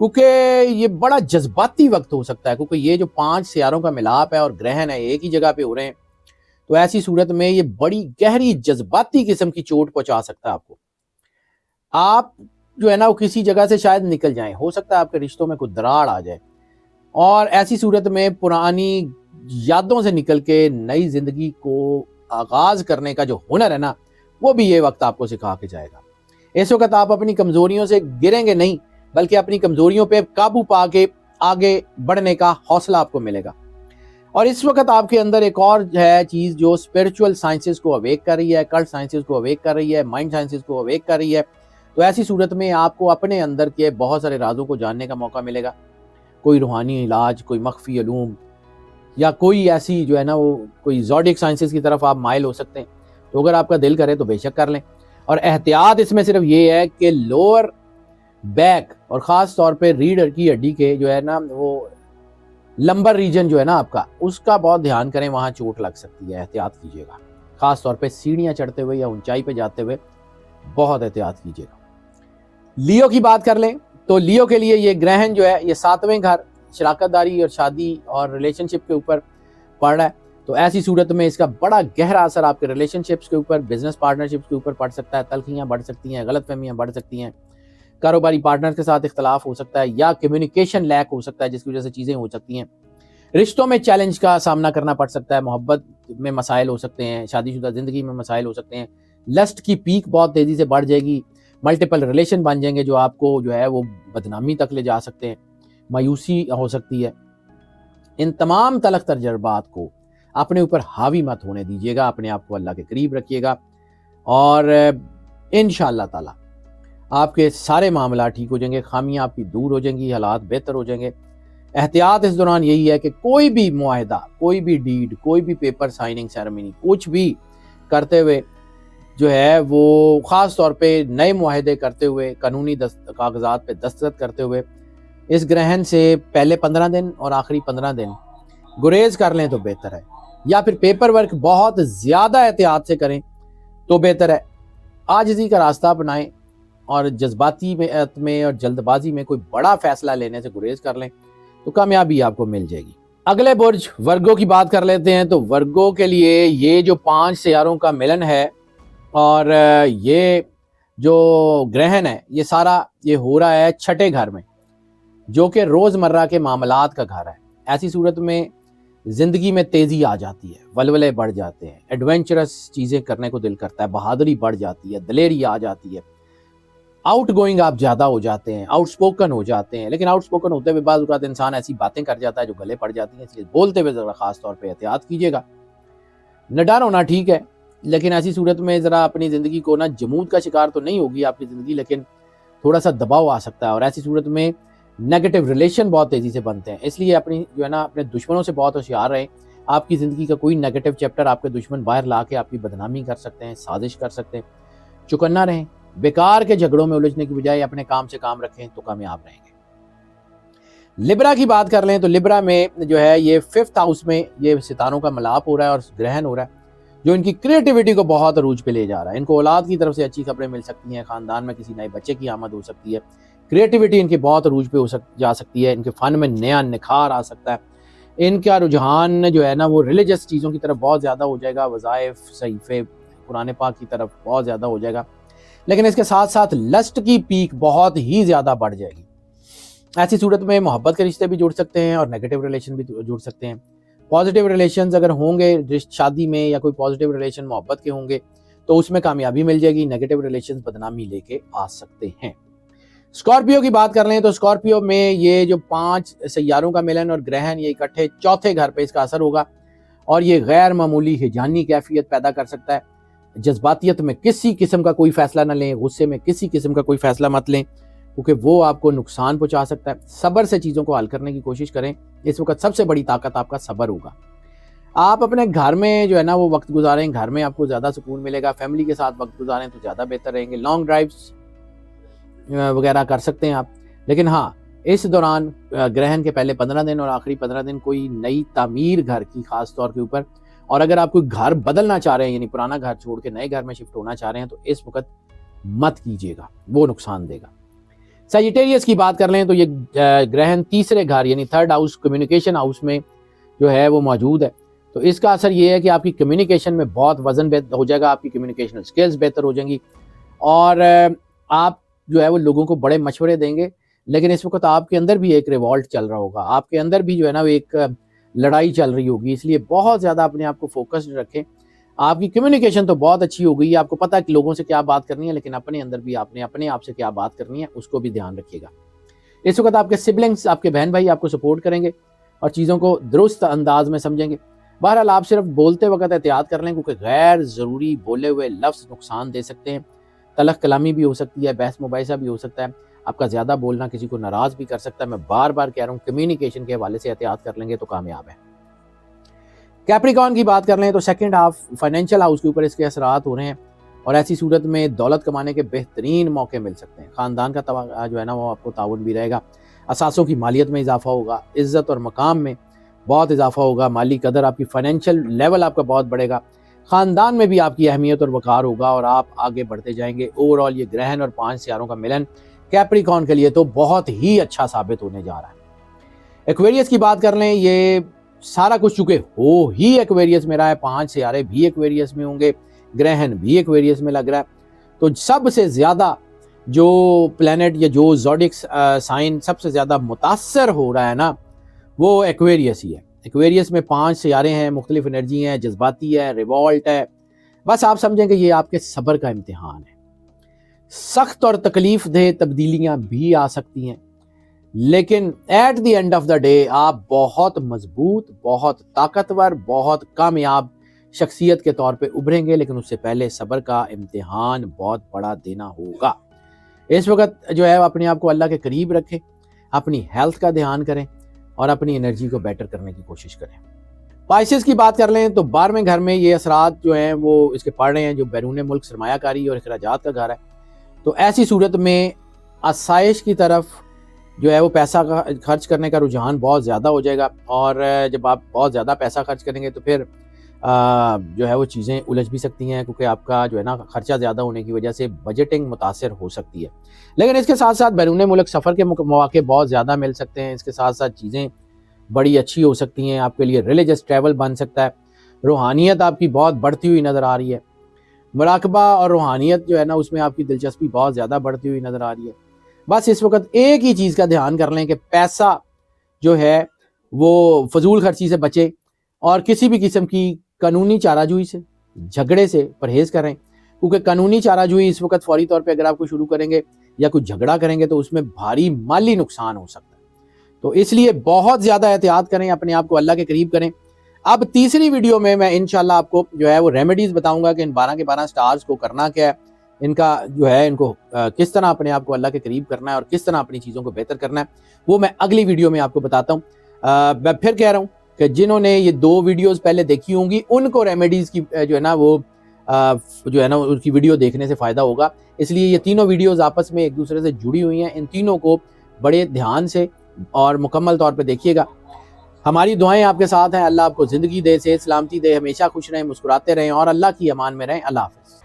کیونکہ یہ بڑا جذباتی وقت ہو سکتا ہے، کیونکہ یہ جو 5 سیاروں کا ملاپ ہے اور گرہن ہے ایک ہی جگہ پہ ہو رہے ہیں، تو ایسی صورت میں یہ بڑی گہری جذباتی قسم کی چوٹ پہنچا سکتا ہے آپ کو. آپ جو ہے نا وہ کسی جگہ سے شاید نکل جائیں، ہو سکتا ہے آپ کے رشتوں میں کوئی دراڑ آ جائے، اور ایسی صورت میں پرانی یادوں سے نکل کے نئی زندگی کو آغاز کرنے کا جو ہنر ہے نا، وہ بھی یہ وقت آپ کو سکھا کے جائے گا. اس وقت آپ اپنی کمزوریوں سے گریں گے نہیں، بلکہ اپنی کمزوریوں پہ قابو پا کے آگے بڑھنے کا حوصلہ آپ کو ملے گا. اور اس وقت آپ کے اندر ایک اور ہے چیز جو اسپرچول سائنسز کو اویک کر رہی ہے، کلٹ سائنسز کو اویک کر رہی ہے، مائنڈ سائنسز کو اویک کر رہی ہے. تو ایسی صورت میں آپ کو اپنے اندر کے بہت سارے رازوں کو جاننے کا موقع ملے گا. کوئی روحانی علاج، کوئی مخفی علوم، یا کوئی ایسی جو ہے نا وہ کوئی زوڈک سائنسز کی طرف آپ مائل ہو سکتے ہیں. تو اگر آپ کا دل کرے تو بے شک کر لیں. اور احتیاط اس میں صرف یہ ہے کہ لوور بیک اور خاص طور پہ ریڑھ کی ہڈی کے جو ہے نا وہ لمبر ریجن جو ہے نا آپ کا، اس کا بہت دھیان کریں، وہاں چوٹ لگ سکتی ہے، احتیاط کیجیے گا. خاص طور پہ سیڑھیاں چڑھتے ہوئے یا اونچائی پہ جاتے ہوئے بہت احتیاط کیجیے گا. لیو کی بات کر لیں تو لیو کے لیے یہ گرہن جو ہے یہ 7ویں گھر شراکت داری اور شادی اور ریلیشن شپ کے اوپر پڑ رہا ہے. تو ایسی صورت میں اس کا بڑا گہرا اثر آپ کے ریلیشن شپس کے اوپر، بزنس پارٹنرشپس کے اوپر پڑ سکتا ہے. تلخیاں بڑھ سکتی ہیں، غلط فہمیاں بڑھ سکتی ہیں، کاروباری پارٹنر کے ساتھ اختلاف ہو سکتا ہے، یا کمیونیکیشن لیک ہو سکتا ہے جس کی وجہ سے چیزیں ہو سکتی ہیں. رشتوں میں چیلنج کا سامنا کرنا پڑ سکتا ہے، محبت میں مسائل ہو سکتے ہیں، شادی شدہ زندگی میں مسائل ہو سکتے ہیں. لسٹ کی پیک بہت تیزی سے بڑھ جائے گی، ملٹیپل ریلیشن بن جائیں گے جو آپ کو جو ہے وہ بدنامی تک لے جا سکتے ہیں، مایوسی ہو سکتی ہے. ان تمام تلخ تجربات کو اپنے اوپر حاوی مت ہونے دیجیے گا، اپنے آپ کو اللہ کے قریب رکھیے گا، اور انشاءاللہ تعالی آپ کے سارے معاملات ٹھیک ہو جائیں گے، خامیاں آپ کی دور ہو جائیں گی، حالات بہتر ہو جائیں گے. احتیاط اس دوران یہی ہے کہ کوئی بھی معاہدہ، کوئی بھی ڈیڈ، کوئی بھی پیپر سائننگ سیرمنی، کچھ بھی کرتے ہوئے جو ہے وہ خاص طور پہ نئے معاہدے کرتے ہوئے، قانونی کاغذات پہ دستخط کرتے ہوئے اس گرہن سے پہلے 15 دن اور آخری 15 دن گریز کر لیں تو بہتر ہے، یا پھر پیپر ورک بہت زیادہ احتیاط سے کریں تو بہتر ہے. عاجزی کا راستہ اپنائیں اور جذباتی میں اور جلد بازی میں کوئی بڑا فیصلہ لینے سے گریز کر لیں تو کامیابی آپ کو مل جائے گی. اگلے برج ورگو کی بات کر لیتے ہیں. تو ورگو کے لیے یہ جو 5 سیاروں کا ملن ہے اور یہ جو گرہن ہے یہ سارا یہ ہو رہا ہے 6ٹھے گھر میں، جو کہ روزمرہ کے معاملات کا گھر ہے. ایسی صورت میں زندگی میں تیزی آ جاتی ہے، ولولے بڑھ جاتے ہیں، ایڈونچرس چیزیں کرنے کو دل کرتا ہے، بہادری بڑھ جاتی ہے، دلیری آ جاتی ہے، آؤٹ گوئنگ آپ زیادہ ہو جاتے ہیں، آؤٹ سپوکن ہو جاتے ہیں. لیکن آؤٹ سپوکن ہوتے ہوئے بعض اوقات انسان ایسی باتیں کر جاتا ہے جو گلے پڑ جاتی ہیں، اس لیے بولتے ہوئے ذرا خاص طور پہ احتیاط کیجیے گا. نڈر ہونا ٹھیک ہے، لیکن ایسی صورت میں ذرا اپنی زندگی کو نا جمود کا شکار تو نہیں ہوگی آپ کی زندگی، لیکن تھوڑا سا دباؤ آ سکتا ہے. اور ایسی صورت میں نیگیٹو ریلیشن بہت تیزی سے بنتے ہیں، اس لیے اپنی جو ہے نا اپنے دشمنوں سے بہت ہوشیار رہیں. آپ کی زندگی کا کوئی نیگیٹو چیپٹر آپ کے دشمن باہر لا کے آپ کی بدنامی کر سکتے ہیں، سازش کر سکتے ہیں. چکنا رہیں، بیکار کے جھگڑوں میں الجھنے کی بجائے اپنے کام سے کام رکھیں تو کامیاب رہیں گے. لبرا کی بات کر لیں تو لبرا میں جو ہے یہ 5th ہاؤس میں یہ ستاروں کا ملاپ ہو رہا ہے اور گرہن ہو رہا ہے، جو ان کی کریٹیوٹی کو بہت عروج پہ لے جا رہا ہے. ان کو اولاد کی طرف سے اچھی خبریں مل سکتی ہیں، خاندان میں کسی نئے بچے کی آمد ہو سکتی ہے، کریٹیوٹی ان کی بہت عروج پہ جا سکتی ہے، ان کے فن میں نیا نکھار آ سکتا ہے. ان کا رجحان جو ہے نا وہ ریلیجس چیزوں کی طرف بہت زیادہ ہو جائے گا، وظائف، صحیفے، قرآن پاک کی طرف بہت زیادہ ہو جائے گا. لیکن اس کے ساتھ ساتھ لسٹ کی پیک بہت ہی زیادہ بڑھ جائے گی. ایسی صورت میں محبت کے رشتے بھی جڑ سکتے ہیں اور نیگیٹو ریلیشن بھی جڑ سکتے ہیں. پازیٹیو ریلیشنز اگر ہوں گے شادی میں، یا کوئی پازیٹیو ریلیشن محبت کے ہوں گے تو اس میں کامیابی مل جائے گی. نیگیٹو ریلیشنز بدنامی لے کے آ سکتے ہیں. اسکارپیو کی بات کر لیں تو اسکارپیو میں یہ جو 5 سیاروں کا ملن اور گرہن یہ اکٹھے 4تھے گھر پہ اس کا اثر ہوگا، اور یہ غیر معمولی ہیجانی کیفیت پیدا کر سکتا ہے. جذباتیت میں کسی قسم کا کوئی فیصلہ نہ لیں، غصے میں کسی قسم کا کوئی فیصلہ مت لیں، کیونکہ وہ آپ کو نقصان پہنچا سکتا ہے. صبر سے چیزوں کو حل کرنے کی کوشش کریں. اس وقت سب سے بڑی طاقت آپ کا صبر ہوگا. آپ اپنے گھر میں جو ہے نا وہ وقت گزاریں، گھر میں آپ کو زیادہ سکون ملے گا. فیملی کے ساتھ وقت گزاریں تو زیادہ بہتر رہیں گے. لانگ ڈرائیوز وغیرہ کر سکتے ہیں آپ. لیکن ہاں اس دوران گرہن کے پہلے 15 دن اور آخری 15 دن کوئی نئی تعمیر گھر کی خاص طور کے اوپر، اور اگر آپ کوئی گھر بدلنا چاہ رہے ہیں یعنی پرانا گھر چھوڑ کے نئے گھر میں شفٹ ہونا چاہ رہے ہیں تو اس وقت مت کیجیے گا، وہ نقصان دے گا. سیجیٹیریس کی بات کر لیں تو یہ گرہن تیسرے گھر یعنی تھرڈ ہاؤس کمیونیکیشن ہاؤس میں جو ہے وہ موجود ہے. تو اس کا اثر یہ ہے کہ آپ کی کمیونیکیشن میں بہت وزن ہو جائے گا, آپ کی کمیونیکیشنل سکلز بہتر ہو جائیں گی, اور آپ جو ہے وہ لوگوں کو بڑے مشورے دیں گے. لیکن اس وقت آپ کے اندر بھی ایک ریوالٹ چل رہا ہوگا, آپ کے اندر بھی جو ہے نا وہ ایک لڑائی چل رہی ہوگی, اس لیے بہت زیادہ اپنے آپ کو فوکسڈ رکھیں. آپ کی کمیونیکیشن تو بہت اچھی ہو گئی ہے, آپ کو پتہ ہے کہ لوگوں سے کیا بات کرنی ہے, لیکن اپنے اندر بھی آپ نے اپنے آپ سے کیا بات کرنی ہے اس کو بھی دھیان رکھیے گا. اس وقت آپ کے سبلنگز, آپ کے بہن بھائی آپ کو سپورٹ کریں گے اور چیزوں کو درست انداز میں سمجھیں گے. بہرحال آپ صرف بولتے وقت احتیاط کر لیں, کیونکہ غیر ضروری بولے ہوئے لفظ نقصان دے سکتے ہیں, تلخ کلامی بھی ہو سکتی ہے, بحث مباحثہ بھی ہو سکتا ہے, آپ کا زیادہ بولنا کسی کو ناراض بھی کر سکتا ہے. میں بار بار کہہ رہا ہوں کمیونیکیشن کے حوالے سے احتیاط کر لیں گے تو کامیاب ہے. کیپریکارن کی بات کر لیں تو سیکنڈ ہاف فائنینشیل ہاؤس کے اوپر اس کے اثرات ہو رہے ہیں, اور ایسی صورت میں دولت کمانے کے بہترین موقع مل سکتے ہیں. خاندان کا جو ہے نا وہ آپ کو تعاون بھی رہے گا, اثاثوں کی مالیت میں اضافہ ہوگا, عزت اور مقام میں بہت اضافہ ہوگا, مالی قدر آپ کی فائنینشیل لیول آپ کا بہت بڑھے گا, خاندان میں بھی آپ کی اہمیت اور وقار ہوگا اور آپ آگے بڑھتے جائیں گے. اوور آل یہ گرہن اور 5 سیاروں کا ملن کیپریکارن کے لیے تو بہت ہی اچھا ثابت ہونے جا رہا ہے. ایکویریس کی بات کر لیں, یہ سارا کچھ چکے ہو ہی ایکویریس میں رہا ہے, 5 سیارے بھی ایکویریس میں ہوں گے, گرہن بھی ایکویریس میں لگ رہا ہے. تو سب سے زیادہ جو پلینٹ یا جو زوڈک سائن سب سے زیادہ متاثر ہو رہا ہے نا وہ ایکویریس ہی ہے. ایکویریس میں 5 سیارے ہیں, مختلف انرجی ہیں, جذباتی ہے, ریوالٹ ہے. بس آپ سمجھیں کہ یہ آپ کے صبر کا امتحان ہے. سخت اور تکلیف دہ تبدیلیاں بھی آ سکتی ہیں, لیکن at the end of the day آپ بہت مضبوط, بہت طاقتور, بہت کامیاب شخصیت کے طور پہ ابھریں گے. لیکن اس سے پہلے صبر کا امتحان بہت بڑا دینا ہوگا. اس وقت جو ہے اپنے آپ کو اللہ کے قریب رکھیں, اپنی ہیلتھ کا دھیان کریں اور اپنی انرجی کو بیٹر کرنے کی کوشش کریں. پائسس کی بات کر لیں تو 12ویں گھر میں یہ اثرات جو ہیں وہ اس کے پڑ رہے ہیں, جو بیرون ملک سرمایہ کاری اور اخراجات کا گھر ہے. تو ایسی صورت میں آسائش کی طرف جو ہے وہ پیسہ خرچ کرنے کا رجحان بہت زیادہ ہو جائے گا, اور جب آپ بہت زیادہ پیسہ خرچ کریں گے تو پھر جو ہے وہ چیزیں الجھ بھی سکتی ہیں, کیونکہ آپ کا جو ہے نا خرچہ زیادہ ہونے کی وجہ سے بجٹنگ متاثر ہو سکتی ہے. لیکن اس کے ساتھ ساتھ بیرون ملک سفر کے مواقع بہت زیادہ مل سکتے ہیں. اس کے ساتھ ساتھ چیزیں بڑی اچھی ہو سکتی ہیں, آپ کے لیے ریلیجس ٹریول بن سکتا ہے. روحانیت آپ کی بہت بڑھتی ہوئی نظر آ رہی ہے, مراقبہ اور روحانیت جو ہے نا اس میں آپ کی دلچسپی بہت زیادہ بڑھتی ہوئی نظر آ رہی ہے. بس اس وقت ایک ہی چیز کا دھیان کر لیں کہ پیسہ جو ہے وہ فضول خرچی سے بچے, اور کسی بھی قسم کی قانونی چارہ جوئی سے, جھگڑے سے پرہیز کریں, کیونکہ قانونی چارہ جوئی اس وقت فوری طور پہ اگر آپ کو شروع کریں گے یا کچھ جھگڑا کریں گے تو اس میں بھاری مالی نقصان ہو سکتا ہے. تو اس لیے بہت زیادہ احتیاط کریں, اپنے آپ کو اللہ کے قریب کریں. اب تیسری ویڈیو میں انشاءاللہ آپ کو جو ہے وہ ریمیڈیز بتاؤں گا کہ ان 12 کے 12 سٹارز کو کرنا کیا ہے, ان کا جو ہے ان کو کس طرح اپنے آپ کو اللہ کے قریب کرنا ہے اور کس طرح اپنی چیزوں کو بہتر کرنا ہے, وہ میں اگلی ویڈیو میں آپ کو بتاتا ہوں. میں پھر کہہ رہا ہوں کہ جنہوں نے یہ 2 ویڈیوز پہلے دیکھی ہوں گی ان کو ریمیڈیز کی جو ہے نا وہ جو ہے نا ان کی ویڈیو دیکھنے سے فائدہ ہوگا. اس لیے یہ تینوں ویڈیوز آپس میں ایک دوسرے سے جڑی ہوئی ہیں, ان تینوں کو بڑے دھیان سے اور مکمل طور پہ دیکھیے گا. ہماری دعائیں آپ کے ساتھ ہیں. اللہ آپ کو زندگی دے, صحت سلامتی دے, ہمیشہ خوش رہیں, مسکراتے رہیں اور اللہ کی امان میں رہیں. اللہ حافظ.